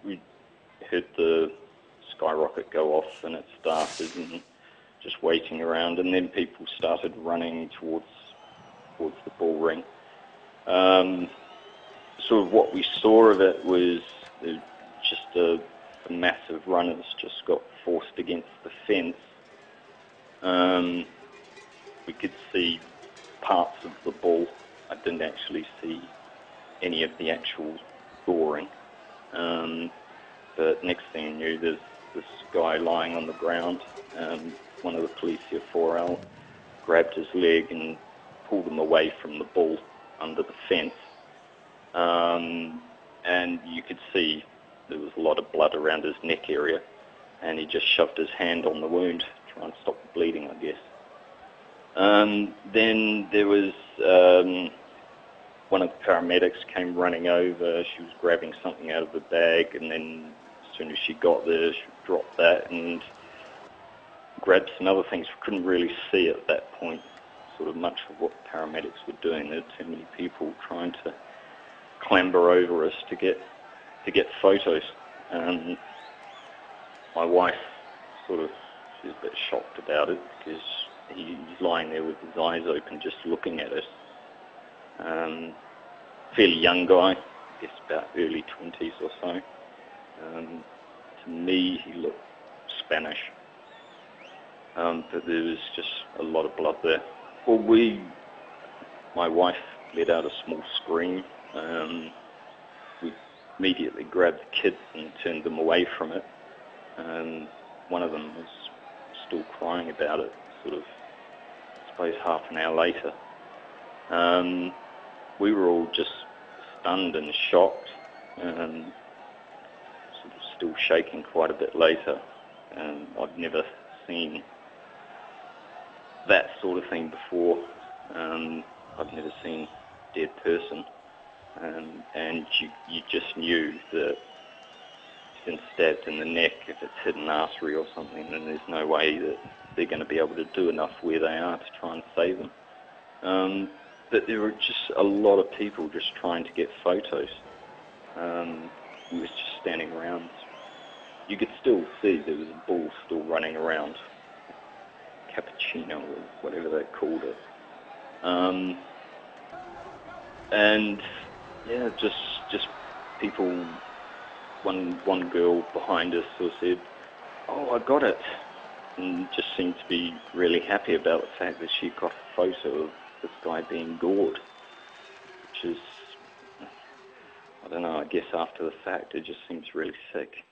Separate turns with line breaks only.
we heard the skyrocket go off and it started, and just waiting around, and then people started running towards the bull ring. Sort of what we saw of it was just a massive runners just got forced against the fence. We could see parts of the bull. I didn't actually see any of the actual goring. But next thing I knew, there's this guy lying on the ground. One of the police here, 4L, grabbed his leg and pulled him away from the bull under the fence. And you could see there was a lot of blood around his neck area, and he just shoved his hand on the wound to try and stop the bleeding, I guess. Then there was one of the paramedics came running over. She was grabbing something out of the bag, and then as soon as she got there, she dropped that and grabbed some other things. We couldn't really see at that point sort of much of what the paramedics were doing. There were too many people trying to clamber over us to get photos. My wife she's a bit shocked about it because he's lying there with his eyes open just looking at us. Fairly young guy, I guess about early 20s or so. To me, he looked Spanish. But there was just a lot of blood there. Well, my wife let out a small scream. We immediately grabbed the kids and turned them away from it. One of them was still crying about it, I suppose half an hour later. We were all just stunned and shocked, still shaking quite a bit later. I've never seen that sort of thing before. I've never seen a dead person. And you just knew that it's been stabbed in the neck. If it's hit an artery or something, then there's no way that they're going to be able to do enough where they are to try and save them. But there were just a lot of people just trying to get photos. We was just standing around. You could still see there was a bull still running around, cappuccino or whatever they called it. And yeah, just people. One girl behind us said, "Oh, I got it," and just seemed to be really happy about the fact that she got a photo of this guy being gored, which is, I don't know, I guess after the fact it just seems really sick.